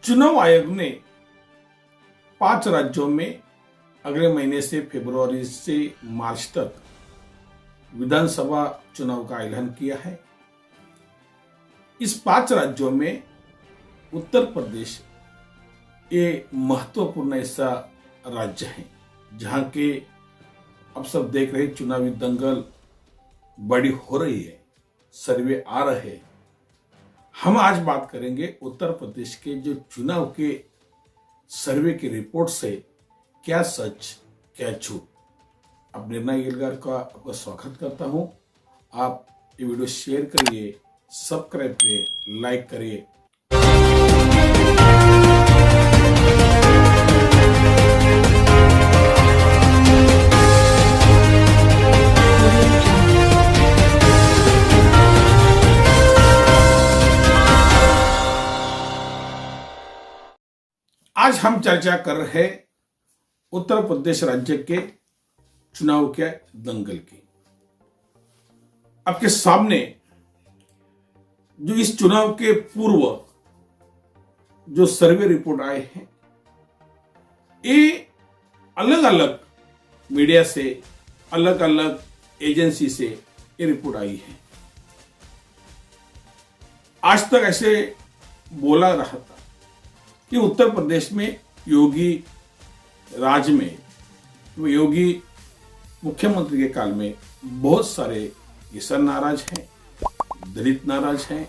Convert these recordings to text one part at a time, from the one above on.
चुनाव आयोग ने 5 राज्यों में अगले महीने से फरवरी से मार्च तक विधानसभा चुनाव का ऐलान किया है। इस 5 राज्यों में उत्तर प्रदेश ये महत्वपूर्ण ऐसा राज्य है जहां के अब सब देख रहे चुनावी दंगल बड़ी हो रही है, सर्वे आ रहे हैं। हम आज बात करेंगे उत्तर प्रदेश के जो चुनाव के सर्वे की रिपोर्ट से क्या सच क्या झूठ। अब निर्णय गिलगार का आपका स्वागत करता हूं। आप ये वीडियो शेयर करिए, सब्सक्राइब करिए, लाइक करिए। आज हम चर्चा कर रहे हैं उत्तर प्रदेश राज्य के चुनाव के दंगल की। आपके सामने जो इस चुनाव के पूर्व जो सर्वे रिपोर्ट आए हैं, ये अलग अलग मीडिया से, अलग अलग एजेंसी से ये रिपोर्ट आई है। आज तक ऐसे बोला रहा था कि उत्तर प्रदेश में योगी राज में, योगी मुख्यमंत्री के काल में बहुत सारे किसान नाराज हैं, दलित नाराज हैं,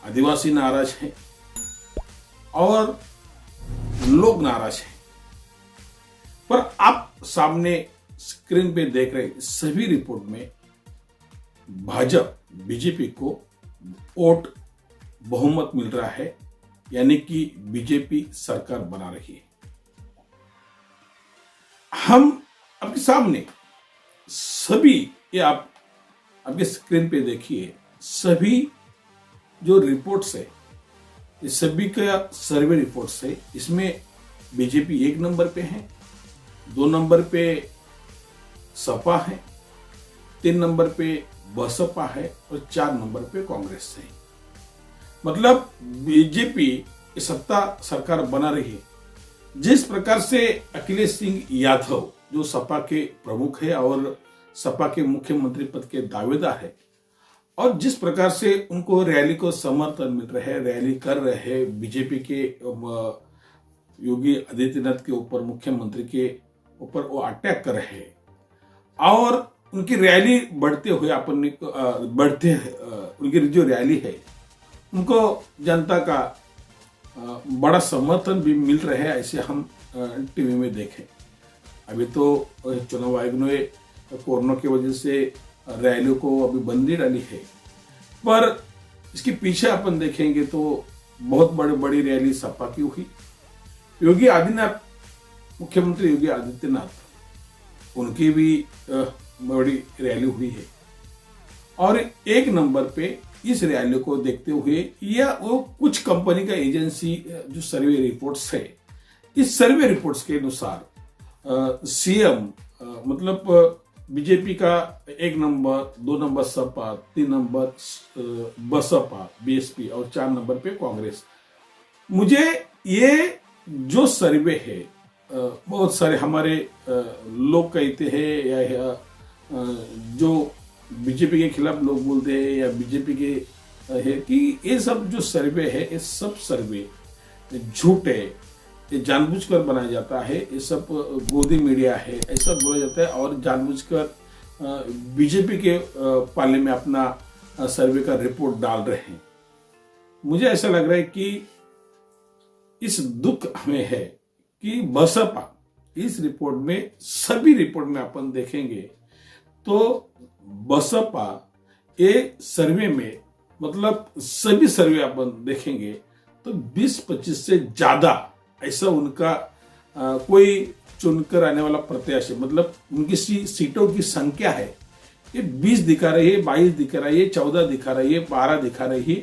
आदिवासी नाराज हैं और लोग नाराज हैं। पर आप सामने स्क्रीन पे देख रहे सभी रिपोर्ट में भाजपा बीजेपी को वोट बहुमत मिल रहा है, यानी कि बीजेपी सरकार बना रही है। हम आपके सामने सभी, ये आप आपके स्क्रीन पे देखिए, सभी जो रिपोर्ट्स है, इस सभी का सर्वे रिपोर्ट्स है। इसमें बीजेपी 1 नंबर पे है, 2 नंबर पे सपा है, 3 नंबर पे बसपा है और 4 नंबर पे कांग्रेस है। मतलब बीजेपी सत्ता सरकार बना रही है। जिस प्रकार से अखिलेश सिंह यादव जो सपा के प्रमुख है और सपा के मुख्यमंत्री पद के दावेदार है, और जिस प्रकार से उनको रैली को समर्थन मिल रहा है, रैली कर रहे हैं, बीजेपी के योगी आदित्यनाथ के ऊपर, मुख्यमंत्री के ऊपर वो अटैक कर रहे हैं और उनकी रैली बढ़ते हुए उनकी जो रैली है उनको जनता का बड़ा समर्थन भी मिल रहा है, ऐसे हम टीवी में देखें। अभी तो चुनाव आयोग ने कोरोना की वजह से रैलियों को अभी बंदी डाली है, पर इसके पीछे अपन देखेंगे तो बहुत बड़ी रैली सपा की हुई। योगी आदित्यनाथ, मुख्यमंत्री योगी आदित्यनाथ, उनकी भी बड़ी रैली हुई है और 1 नंबर पे इस रैली को देखते हुए या वो कुछ कंपनी का एजेंसी जो सर्वे रिपोर्ट्स है, इस सर्वे रिपोर्ट्स के अनुसार सीएम मतलब बीजेपी का 1 नंबर, 2 नंबर सपा, 3 नंबर बसपा बीएसपी और 4 नंबर पे कांग्रेस। मुझे ये जो सर्वे है, बहुत सारे हमारे लोग कहते हैं या जो बीजेपी के खिलाफ लोग बोलते हैं या बीजेपी के है कि ये सब जो सर्वे है, ये सब सर्वे झूठ है, ये जानबूझकर बनाया जाता है, ये सब गोदी मीडिया है, ऐसा बोला जाता है और जानबूझकर बीजेपी के पाले में अपना सर्वे का रिपोर्ट डाल रहे हैं। मुझे ऐसा लग रहा है कि इस दुख हमें है कि बसपा इस रिपोर्ट में, सभी रिपोर्ट में अपन देखेंगे तो बसपा ये सर्वे में, मतलब सभी सर्वे अपन देखेंगे तो 20-25 से ज्यादा ऐसा उनका कोई चुनकर आने वाला प्रत्याशी, मतलब उनकी सीटों की संख्या है, ये 20 दिखा रही है, 22 दिखा रही है, 14 दिखा रही है, 12 दिखा रही है,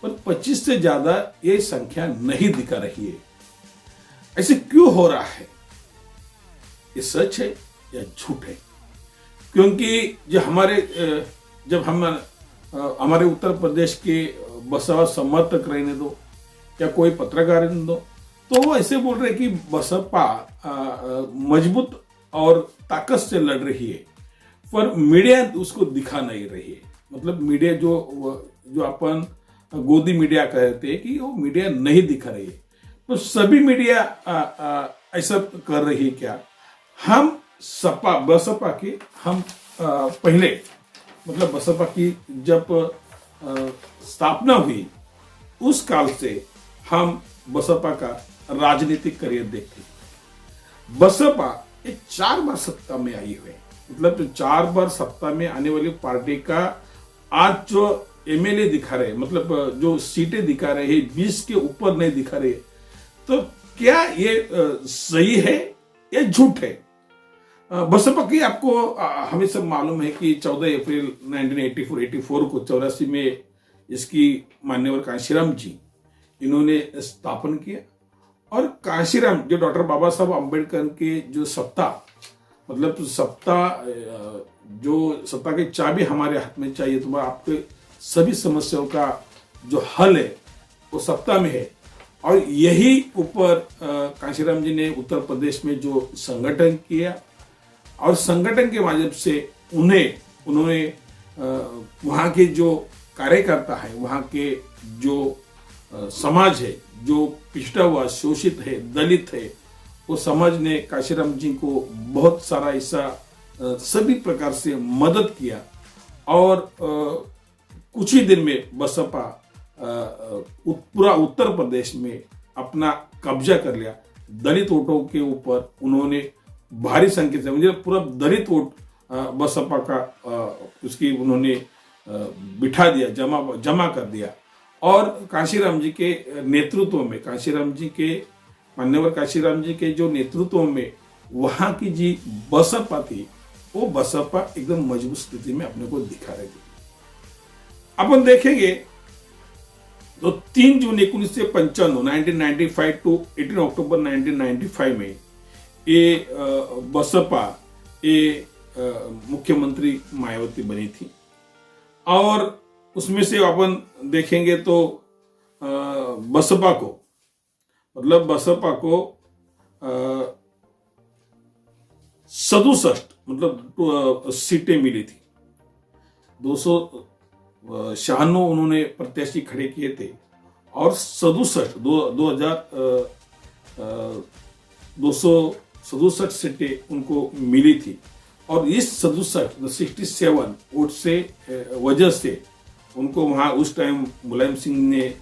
पर 25 से ज्यादा ये संख्या नहीं दिखा रही है। ऐसे क्यों हो रहा है? ये सच है या झूठ है? क्योंकि जब हम हमारे उत्तर प्रदेश के बसपा समर्थक रहने दो या कोई पत्रकार दो, तो वो ऐसे बोल रहे कि बसपा मजबूत और ताकत से लड़ रही है, पर मीडिया उसको दिखा नहीं रही है। मतलब मीडिया जो अपन गोदी मीडिया कहते हैं कि वो मीडिया नहीं दिखा रही है। तो सभी मीडिया ऐसा कर रही है क्या? हम बसपा की हम पहले मतलब बसपा की जब स्थापना हुई उस काल से हम बसपा का राजनीतिक करियर देखते। बसपा ये 4 बार सत्ता में आई हुई है, मतलब 4 बार सत्ता में आने वाली पार्टी का आज जो एमएलए दिखा रहे, मतलब जो सीटें दिखा रहे हैं 20 के ऊपर नहीं दिखा रहे, तो क्या ये सही है या झूठ है? बसपा की आपको हमें सब मालूम है कि 14 अप्रैल 1984 को 84 में इसकी मान्यवर कांशीराम जी इन्होंने स्थापन किया। और कांशीराम जो डॉक्टर बाबा साहब अम्बेडकर के जो सत्ता, मतलब सत्ता की चाबी हमारे हाथ में चाहिए, तो आपके सभी समस्याओं का जो हल है वो सत्ता में है। और यही ऊपर कांशीराम जी ने उत्तर प्रदेश में जो संगठन किया और संगठन के माध्यम से उन्होंने वहाँ के जो कार्यकर्ता है, वहाँ के जो समाज है, जो पिछड़ा हुआ शोषित है, दलित है, वो समाज ने कांशीराम जी को बहुत सारा ऐसा सभी प्रकार से मदद किया। और कुछ ही दिन में बसपा पूरा उत्तर प्रदेश में अपना कब्जा कर लिया। दलित वोटों के ऊपर उन्होंने भारी संख्या से, मुझे पूरा दलित वोट बसपा का उसकी उन्होंने बिठा दिया, जमा कर दिया। और कांशीराम जी के नेतृत्व में, मान्यवर कांशीराम जी के जो नेतृत्व में वहां की जी बसपा थी, वो बसपा एकदम मजबूत स्थिति में अपने को दिखा रही थी। अपन देखेंगे तो 3 जून 1995 टू 18 अक्टूबर 1995 में ये बसपा मुख्यमंत्री मायावती बनी थी। और उसमें से अपन देखेंगे तो बसपा को 67 मतलब सीटें मिली थी। 296 उन्होंने प्रत्याशी खड़े किए थे और 267 सीटें उनको मिली थी। और इस 67 वोट से वजह से उनको वहां उस टाइम मुलायम सिंह ने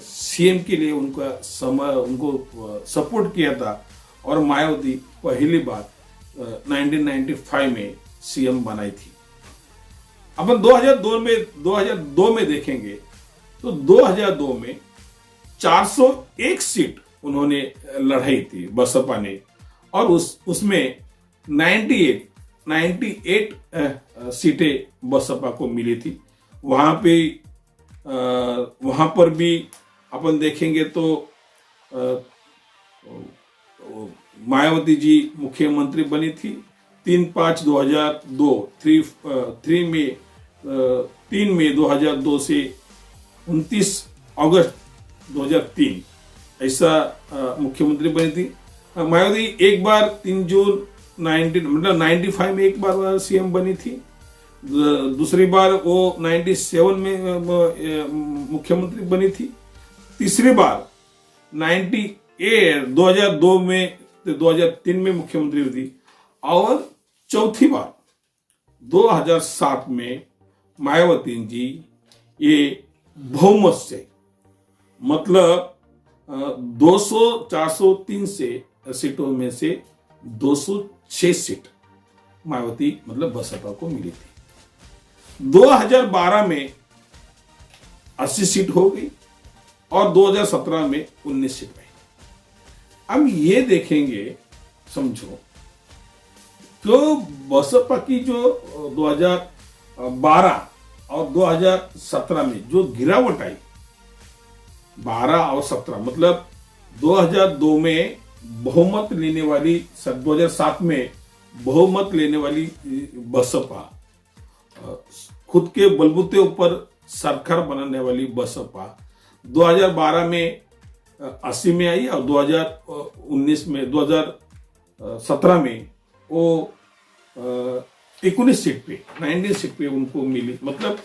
सीएम के लिए उनको सपोर्ट किया था और मायावती पहली बार 1995 में सीएम बनाई थी। अपन 2002 में देखेंगे तो 2002 में 401 सीट उन्होंने लड़ाई थी बसपा ने, और उसमें 98 सीटें बसपा को मिली थी। वहां पर भी अपन देखेंगे तो मायावती जी मुख्यमंत्री बनी थी 3 मई 2002 से 29 अगस्त 2003 ऐसा मुख्यमंत्री बनी थी। मायावती एक बार 3 जून 95 में एक बार सीएम बनी थी। दूसरी बार वो 97 में मुख्यमंत्री बनी थी। तीसरी बार 2002 में 2003 में मुख्यमंत्री हुई थी। और चौथी बार 2007 में मायावती जी ये बहुमत से, मतलब 200-403 से सीटों में से 206 सीट मायावती मतलब बसपा को मिली थी। 2012 में 80 सीट हो गई और 2017 में 19 सीट आई। अब ये देखेंगे, समझो, तो बसपा की जो 2012 और 2017 में जो गिरावट आई, 12 और 17, मतलब 2002 में बहुमत लेने वाली, 2007 में बहुमत लेने वाली बसपा, खुद के बलबूते ऊपर सरकार बनाने वाली बसपा 2012 में 80 में आई और 2019 में 2017 में वो 19 सीट पे 19 सीट पे उनको मिली। मतलब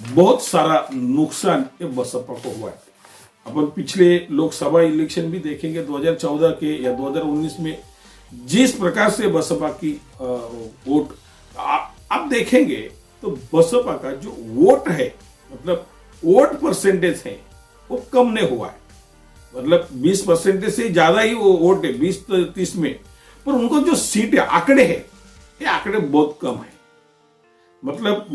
बहुत सारा नुकसान ये बसपा को हुआ है। अपन पिछले लोकसभा इलेक्शन भी देखेंगे 2014 के या 2019 में जिस प्रकार से बसपा की वोट आप देखेंगे तो बसपा का जो वोट है, मतलब वोट परसेंटेज है, वो कम नहीं हुआ है। मतलब 20% से ज्यादा ही वो वोट है 20-30 में, पर उनको जो सीट है, आंकड़े है, ये आंकड़े बहुत कम है। मतलब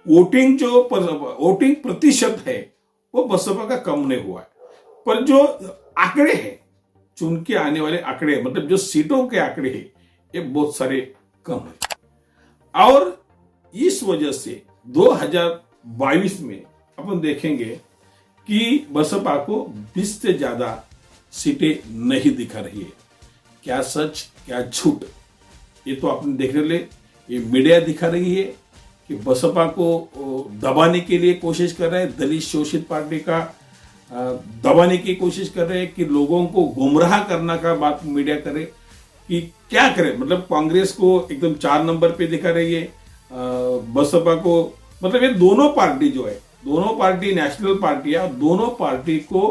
वोटिंग प्रतिशत है वो बसपा का कम नहीं हुआ है, पर जो आंकड़े हैं, चुन के आने वाले आंकड़े, मतलब जो सीटों के आंकड़े हैं, ये बहुत सारे कम है। और इस वजह से 2022 में अपन देखेंगे कि बसपा को 20 से ज्यादा सीटें नहीं दिखा रही है। क्या सच क्या झूठ, ये तो आपने देखने ले, ये मीडिया दिखा रही है कि बसपा को दबाने के लिए कोशिश कर रहे हैं, दलित शोषित पार्टी का दबाने की कोशिश कर रहे हैं, कि लोगों को गुमराह करना का बात मीडिया करे कि क्या करे। मतलब कांग्रेस को एकदम 4 नंबर पे दिखा रही है, बसपा को, मतलब ये दोनों पार्टी जो है, दोनों पार्टी नेशनल पार्टी है, दोनों पार्टी को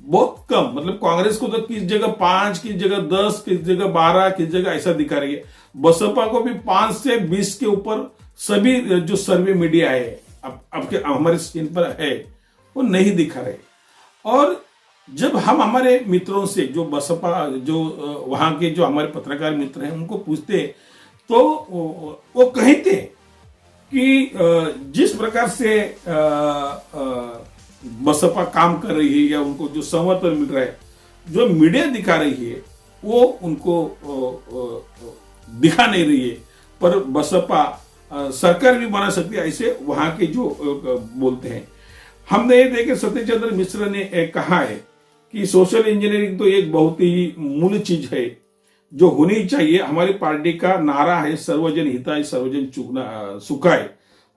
बहुत कम, मतलब कांग्रेस को तो किस जगह 5, किस जगह 10, किस जगह 12, किस जगह ऐसा दिखा रही है। बसपा को भी 5 से 20 के ऊपर सभी जो सर्वे मीडिया है आपके हमारे स्क्रीन पर है वो नहीं दिखा रहे। और जब हम हमारे मित्रों से जो बसपा जो वहां के जो हमारे पत्रकार मित्र हैं उनको पूछते तो वो कहते कि जिस प्रकार से बसपा काम कर रही है या उनको जो समर्थन मिल रहा है, जो मीडिया दिखा रही है वो उनको दिखा नहीं रही है। पर बसपा सरकार भी बना सकती है, ऐसे वहां के जो बोलते हैं। हमने ये देखे सतीश चंद्र मिश्र ने कहा है कि सोशल इंजीनियरिंग तो एक बहुत ही मूल चीज है जो होनी चाहिए। हमारी पार्टी का नारा है सर्वजन हिताय सर्वजन सुखाय,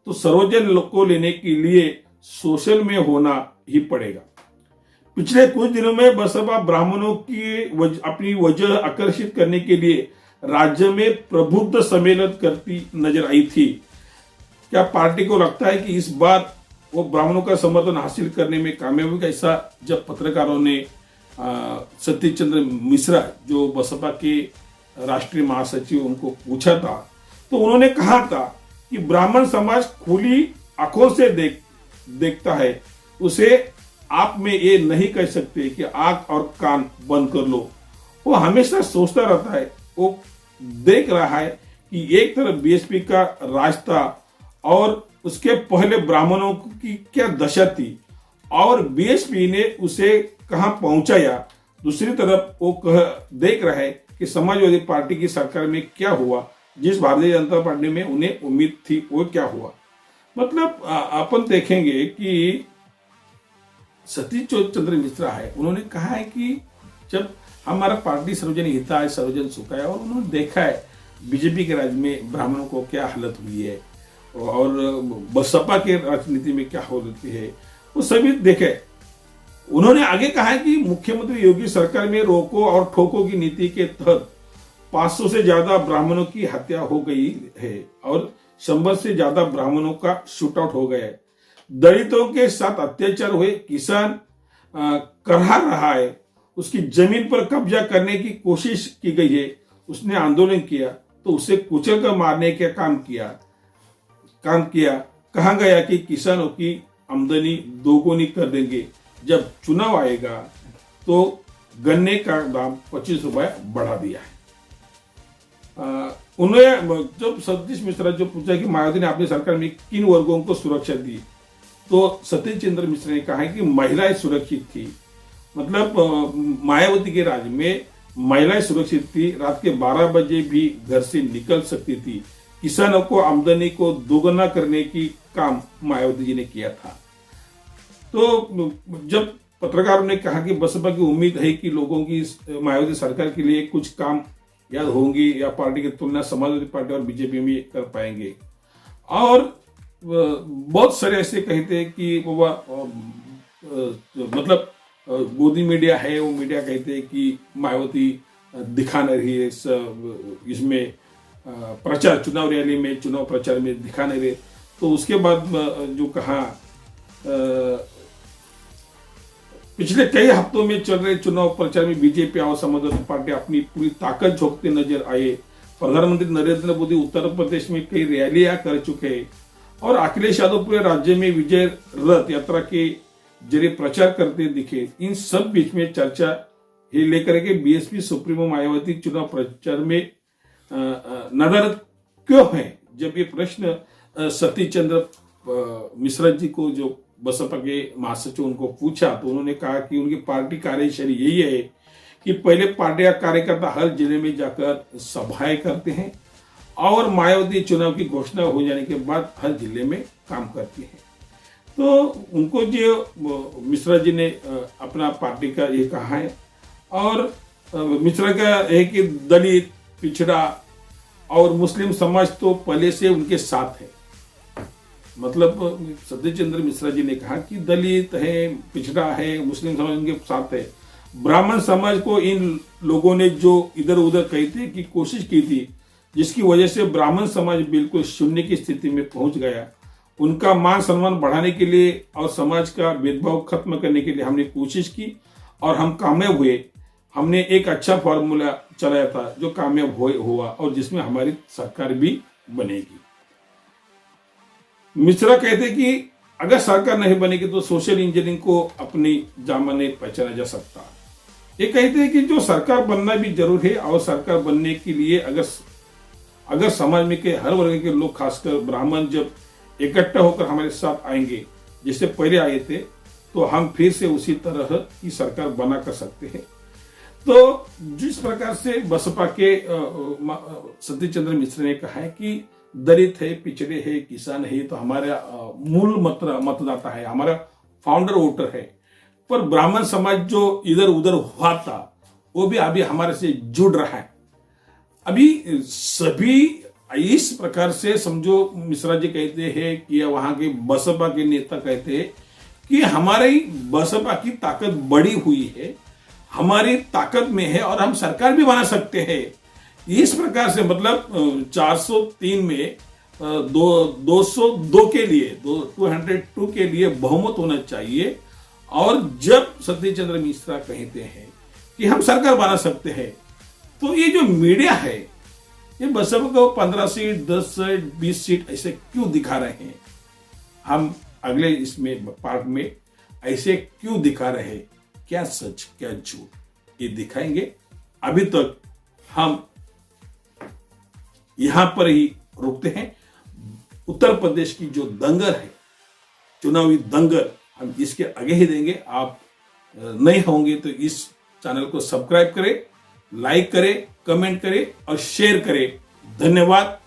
तो सर्वजन को लेने के लिए सोशल में होना ही पड़ेगा। पिछले कुछ दिनों में बसपा ब्राह्मणों की अपनी वजह आकर्षित करने के लिए राज्य में प्रबुद्ध सम्मेलन करती नजर आई थी। क्या पार्टी को लगता है कि इस बार वो ब्राह्मणों का समर्थन हासिल करने में कामयाब होगा? ऐसा जब पत्रकारों ने सतीश चंद्र मिश्रा जो बसपा के राष्ट्रीय महासचिव उनको पूछा था, तो उन्होंने कहा था कि ब्राह्मण समाज खुली आंखों से देखता है, उसे आप में ये नहीं कह सकते कि आंख और कान बंद कर लो। वो हमेशा सोचता रहता है, वो देख रहा है कि एक तरफ बीएसपी का राज था और उसके पहले ब्राह्मणों की क्या दशा थी और बीएसपी ने उसे कहां पहुंचाया। दूसरी तरफ वो देख रहा है कि समाजवादी पार्टी की सरकार में क्या हुआ, जिस भारतीय जनता पार्टी में उन्हें उम्मीद थी वो क्या हुआ। मतलब अपन देखेंगे कि सतीश चंद्र मिश्रा है, उन्होंने कहा है कि जब हमारा पार्टी सर्वजन हिताय सर्वजन सुखाय, और उन्होंने देखा है बीजेपी के राज्य में ब्राह्मणों को क्या हालत हुई है और बसपा के राजनीति में क्या होती है, वो सभी देखे। उन्होंने आगे कहा है कि मुख्यमंत्री योगी सरकार में रोको और ठोको की नीति के तहत 500 से ज्यादा ब्राह्मणों की हत्या हो गई है और 100 से ज्यादा ब्राह्मणों का शूटआउट हो गया है। दलितों के साथ अत्याचार हुए, किसान करहा रहा है, उसकी जमीन पर कब्जा करने की कोशिश की गई है, उसने आंदोलन किया तो उसे कुचल कर मारने का काम किया। कहा गया कि किसानों की आमदनी दोगुनी कर देंगे, जब चुनाव आएगा तो गन्ने का दाम 25 रुपए बढ़ा दिया है। उन्होंने जब सतीश मिश्रा जो पूछा कि मायावती ने अपनी सरकार में किन वर्गों को सुरक्षा दी, तो सतीश चंद्र मिश्रा ने कहा है कि महिलाएं सुरक्षित थी। मतलब मायावती के राज्य में महिलाएं सुरक्षित थी, रात के 12 बजे भी घर से निकल सकती थी, किसानों को आमदनी को दोगुना करने की काम मायावती जी ने किया था। तो जब पत्रकारों ने कहा कि बसपा की उम्मीद है कि लोगों की मायावती सरकार के लिए कुछ काम याद होंगी या पार्टी की तुलना समाजवादी पार्टी और बीजेपी में कर पाएंगे, और बहुत सारे ऐसे कहते हैं कि मतलब गोदी मीडिया है, वो मीडिया कहते हैं कि मायावती दिखा नहीं रही है इसमें प्रचार, चुनाव रैली में, चुनाव प्रचार में दिखा नहीं रहे। तो उसके बाद जो कहा पिछले कई हफ्तों में चल रहे चुनाव प्रचार में बीजेपी और समाजवादी पार्टी अपनी पूरी ताकत झोंकते नजर आए। प्रधानमंत्री नरेंद्र मोदी उत्तर प्रदेश में कई रैलियां कर चुके हैं और अखिलेश यादव पूरे राज्य में विजय रथ यात्रा के जरिए प्रचार करते दिखे। इन सब बीच में चर्चा ये लेकर के बीएसपी सुप्रीमो मायावती चुनाव प्रचार में नजर क्यों है। जब ये प्रश्न सतीश चंद्र मिश्रा जी को, जो बसपा के महासचिव, उनको पूछा तो उन्होंने कहा कि उनकी पार्टी कार्यशैली यही है कि पहले पार्टी का कार्यकर्ता हर जिले में जाकर सभाएं करते हैं और मायावती चुनाव की घोषणा हो जाने के बाद हर जिले में काम करती है। तो उनको जो मिश्रा जी ने अपना पार्टी का ये कहा है और मिश्रा का है कि दलित, पिछड़ा और मुस्लिम समाज तो पहले से उनके साथ है। मतलब सतीश चंद्र मिश्रा जी ने कहा कि दलित है, पिछड़ा है, मुस्लिम समाज उनके साथ है। ब्राह्मण समाज को इन लोगों ने जो इधर उधर कहते की कोशिश की थी, जिसकी वजह से ब्राह्मण समाज बिल्कुल शून्य की स्थिति में पहुंच गया। उनका मान सम्मान बढ़ाने के लिए और समाज का भेदभाव खत्म करने के लिए हमने कोशिश की और हम कामयाब हुए। हमने एक अच्छा फॉर्मूला चलाया था जो कामयाब हुआ और जिसमें हमारी सरकार भी बनेगी। मिश्रा कहते कि अगर सरकार नहीं बनेगी तो सोशल इंजीनियरिंग को अपनी जामा नहीं पहचाना जा सकता। ये कहते हैं कि जो सरकार बनना भी जरूरी है और सरकार बनने के लिए अगर समाज में के हर वर्ग के लोग, खासकर ब्राह्मण, जब इकट्ठा होकर हमारे साथ आएंगे जैसे पहले आए थे, तो हम फिर से उसी तरह की सरकार बना कर सकते हैं। तो जिस प्रकार से बसपा के सतीश चंद्र मिश्रा ने कहा है कि दलित है, पिछड़े है, किसान है, तो हमारा मूल मतदाता है, हमारा फाउंडर वोटर है। पर ब्राह्मण समाज जो इधर उधर हुआ था वो भी अभी हमारे से जुड़ रहा है। अभी सभी इस प्रकार से समझो, मिश्रा जी कहते हैं कि वहां के बसपा के नेता कहते हैं कि हमारी बसपा की ताकत बढ़ी हुई है, हमारी ताकत में है और हम सरकार भी बना सकते हैं। इस प्रकार से मतलब 403 में 202 के लिए 202 के लिए बहुमत होना चाहिए। और जब सतीश चंद्र मिश्रा कहते हैं कि हम सरकार बना सकते हैं, तो ये जो मीडिया है ये बसपा को 15 सीट, 10 सीट, 20 सीट ऐसे क्यों दिखा रहे हैं। हम अगले इसमें पार्ट में ऐसे क्यों दिखा रहे हैं, क्या सच क्या झूठ, ये दिखाएंगे। अभी तक हम यहां पर ही रुकते हैं। उत्तर प्रदेश की जो दंगल है, चुनावी दंगल, हम इसके आगे ही देंगे। आप नए होंगे तो इस चैनल को सब्सक्राइब करें, लाइक करें, कमेंट करें और शेयर करें। धन्यवाद।